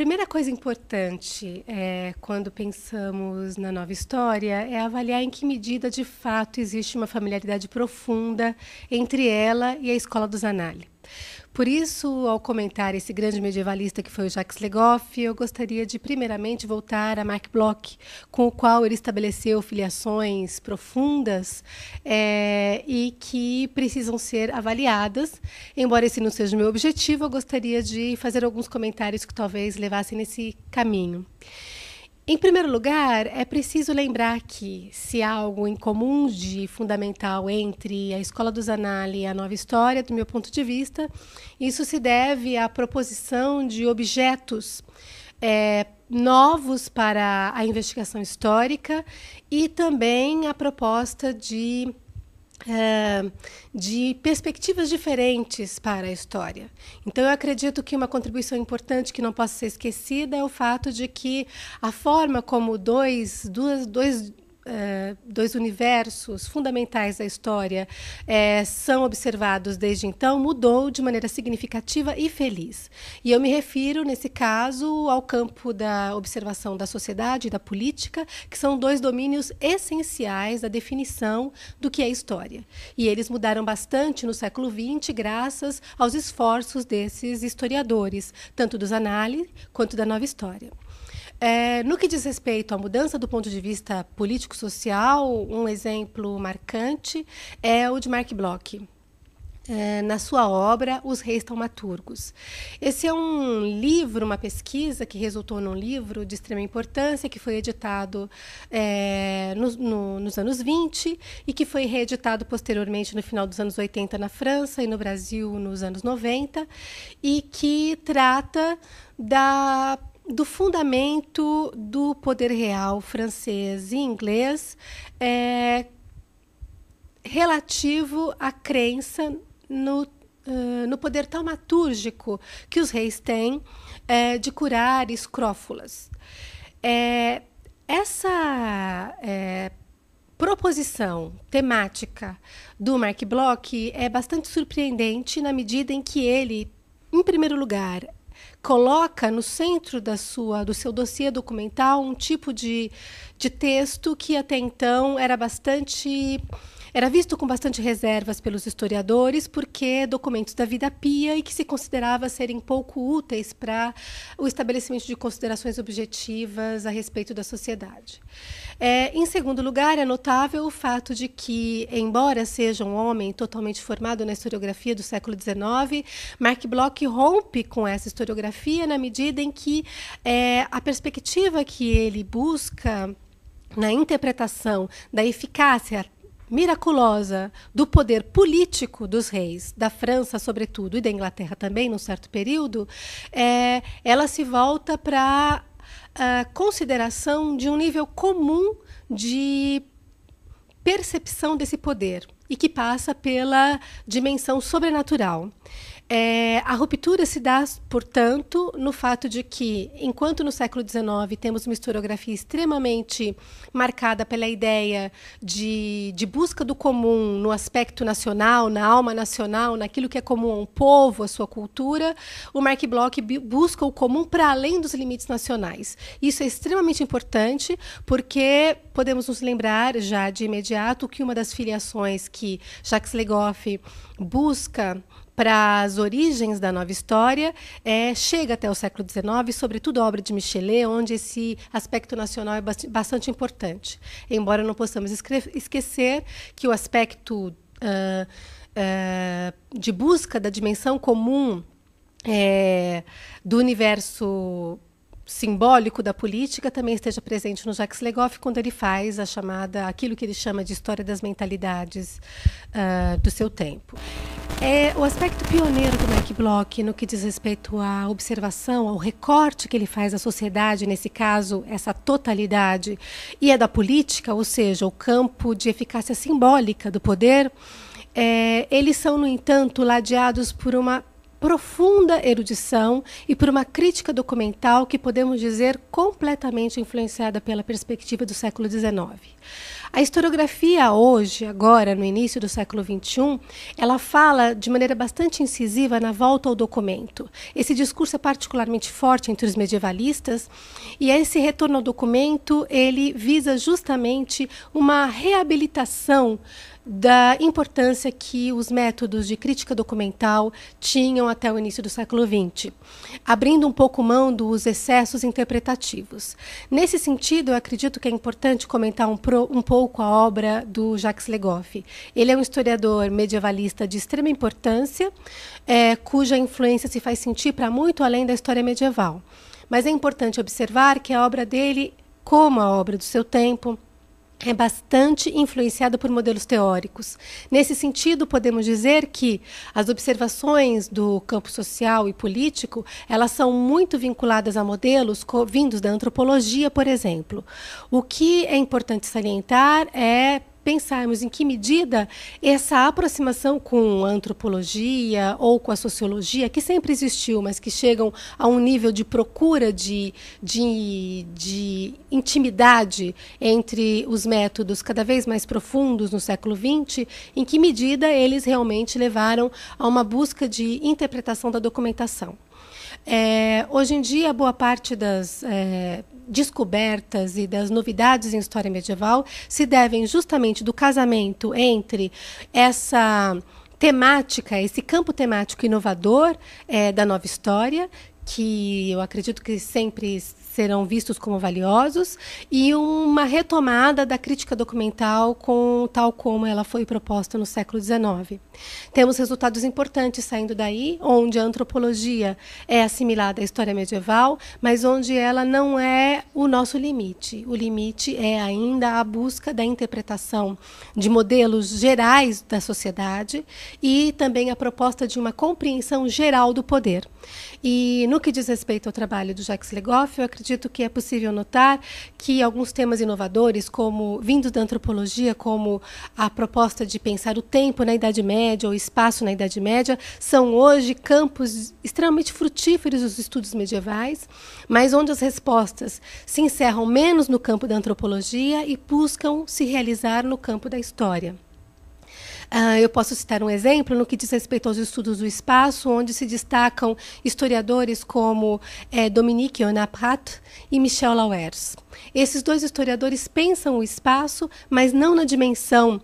primeira coisa importante quando pensamos na nova história é avaliar em que medida, de fato, existe uma familiaridade profunda entre ela e a escola do Zanalli. Por isso, ao comentar esse grande medievalista que foi o Jacques Le Goff, eu gostaria de, primeiramente, voltar a Marc Bloch, com o qual ele estabeleceu filiações profundas e que precisam ser avaliadas. Embora esse não seja o meu objetivo, eu gostaria de fazer alguns comentários que talvez levassem nesse caminho. Em primeiro lugar, é preciso lembrar que, se há algo em comum de fundamental entre a escola do Zanalli e a nova história, do meu ponto de vista, isso se deve à proposição de objetos novos para a investigação histórica e também à proposta de perspectivas diferentes para a história. Então, eu acredito que uma contribuição importante que não possa ser esquecida é o fato de que a forma como dois universos fundamentais da história são observados desde então mudou de maneira significativa e feliz. E eu me refiro, nesse caso, ao campo da observação da sociedade e da política, que são dois domínios essenciais da definição do que é história. E eles mudaram bastante no século XX, graças aos esforços desses historiadores, tanto do Zanalli quanto da nova história. No que diz respeito à mudança do ponto de vista político-social, um exemplo marcante é o de Marc Bloch, na sua obra Os Reis Taumaturgos. Esse é um livro, uma pesquisa que resultou num livro de extrema importância, que foi editado nos anos 20 e que foi reeditado posteriormente no final dos anos 80 na França e no Brasil nos anos 90, e que trata do fundamento do poder real francês e inglês relativo à crença no poder taumatúrgico que os reis têm de curar escrófulas. Essa proposição temática do Marc Bloch é bastante surpreendente na medida em que ele, em primeiro lugar, coloca no centro do seu dossiê documental um tipo de texto que até então era visto com bastante reservas pelos historiadores, porque documentos da vida pia e que se considerava serem pouco úteis para o estabelecimento de considerações objetivas a respeito da sociedade. Em segundo lugar, é notável o fato de que, embora seja um homem totalmente formado na historiografia do século XIX, Marc Bloch rompe com essa historiografia na medida em que a perspectiva que ele busca na interpretação da eficácia miraculosa do poder político dos reis, da França, sobretudo, e da Inglaterra também, num certo período, ela se volta para a consideração de um nível comum de percepção desse poder e que passa pela dimensão sobrenatural. A ruptura se dá, portanto, no fato de que, enquanto no século XIX temos uma historiografia extremamente marcada pela ideia de busca do comum no aspecto nacional, na alma nacional, naquilo que é comum a um povo, a sua cultura, o Marc Bloch busca o comum para além dos limites nacionais. Isso é extremamente importante, porque podemos nos lembrar já de imediato que uma das filiações que Jacques Le Goff busca para as origens da nova história chega até o século XIX, sobretudo a obra de Michelet, onde esse aspecto nacional é bastante importante. Embora não possamos esquecer que o aspecto de busca da dimensão comum do universo simbólico da política também esteja presente no Jacques Le Goff, quando ele faz aquilo que ele chama de história das mentalidades do seu tempo. O aspecto pioneiro do Marc Bloch no que diz respeito à observação, ao recorte que ele faz da sociedade, nesse caso, essa totalidade, e a da política, ou seja, o campo de eficácia simbólica do poder, eles são, no entanto, ladeados por uma profunda erudição e por uma crítica documental que podemos dizer completamente influenciada pela perspectiva do século XIX. A historiografia hoje, agora, no início do século XXI, ela fala de maneira bastante incisiva na volta ao documento. Esse discurso é particularmente forte entre os medievalistas, e esse retorno ao documento, ele visa justamente uma reabilitação da importância que os métodos de crítica documental tinham até o início do século XX, abrindo um pouco mão dos excessos interpretativos. Nesse sentido, eu acredito que é importante comentar um pouco a obra do Jacques Le Goff. Ele é um historiador medievalista de extrema importância, cuja influência se faz sentir para muito além da história medieval. Mas é importante observar que a obra dele, como a obra do seu tempo, é bastante influenciada por modelos teóricos. Nesse sentido, podemos dizer que as observações do campo social e político, elas são muito vinculadas a modelos vindos da antropologia, por exemplo. O que é importante salientar é pensarmos em que medida essa aproximação com a antropologia ou com a sociologia, que sempre existiu, mas que chegam a um nível de procura de intimidade entre os métodos cada vez mais profundos no século XX, em que medida eles realmente levaram a uma busca de interpretação da documentação. Hoje em dia, boa parte das descobertas e das novidades em história medieval se devem justamente do casamento entre essa temática, esse campo temático inovador da nova história, que eu acredito que sempre serão vistos como valiosos, e uma retomada da crítica documental tal como ela foi proposta no século XIX. Temos resultados importantes saindo daí, onde a antropologia é assimilada à história medieval, mas onde ela não é o nosso limite. O limite é ainda a busca da interpretação de modelos gerais da sociedade e também a proposta de uma compreensão geral do poder. E no que diz respeito ao trabalho do Jacques Le Goff, eu acredito que é possível notar que alguns temas inovadores, vindos da antropologia, como a proposta de pensar o tempo na Idade Média ou o espaço na Idade Média, são hoje campos extremamente frutíferos dos estudos medievais, mas onde as respostas se encerram menos no campo da antropologia e buscam se realizar no campo da história. Eu posso citar um exemplo no que diz respeito aos estudos do espaço, onde se destacam historiadores como Dominique Onaprat e Michel Lauwers. Esses dois historiadores pensam o espaço, mas não na dimensão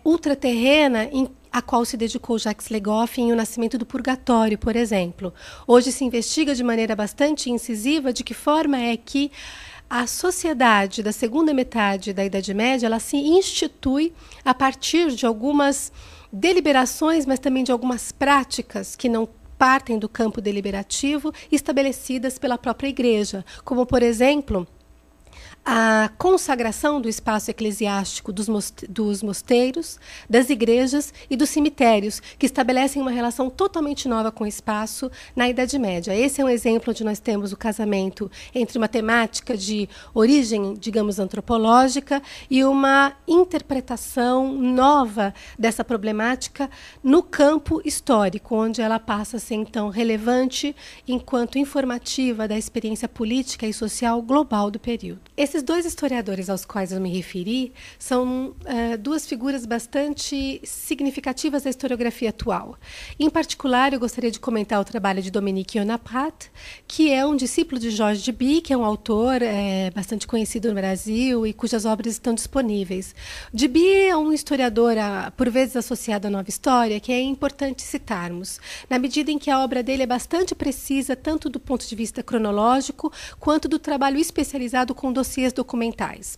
ultraterrena a qual se dedicou Jacques Le Goff em O Nascimento do Purgatório, por exemplo. Hoje se investiga de maneira bastante incisiva de que forma é que a sociedade da segunda metade da Idade Média ela se institui a partir de algumas deliberações, mas também de algumas práticas que não partem do campo deliberativo estabelecidas pela própria Igreja, como, por exemplo, a consagração do espaço eclesiástico dos mosteiros, das igrejas e dos cemitérios, que estabelecem uma relação totalmente nova com o espaço na Idade Média. Esse é um exemplo onde nós temos o casamento entre uma temática de origem, digamos, antropológica e uma interpretação nova dessa problemática no campo histórico, onde ela passa a ser, então, relevante enquanto informativa da experiência política e social global do período. Esses dois historiadores aos quais eu me referi são duas figuras bastante significativas da historiografia atual. Em particular, eu gostaria de comentar o trabalho de Dominique Onaprat, que é um discípulo de Georges Duby, que é um autor bastante conhecido no Brasil e cujas obras estão disponíveis. Duby é um historiador, por vezes associado à nova história, que é importante citarmos, na medida em que a obra dele é bastante precisa, tanto do ponto de vista cronológico, quanto do trabalho especializado com dossiês documentais.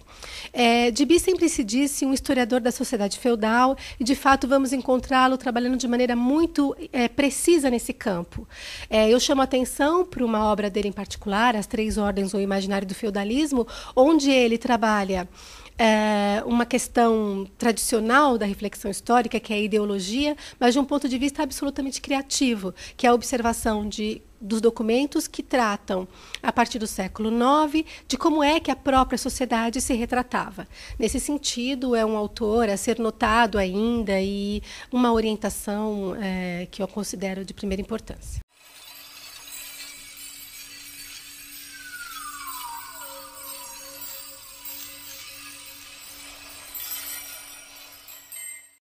Duby sempre se disse um historiador da sociedade feudal e, de fato, vamos encontrá-lo trabalhando de maneira muito precisa nesse campo. Eu chamo a atenção para uma obra dele em particular, As Três Ordens ou Imaginário do Feudalismo, onde ele trabalha uma questão tradicional da reflexão histórica, que é a ideologia, mas de um ponto de vista absolutamente criativo, que é a observação dos documentos que tratam, a partir do século IX, de como é que a própria sociedade se retratava. Nesse sentido, é um autor a ser notado ainda e uma orientação que eu considero de primeira importância.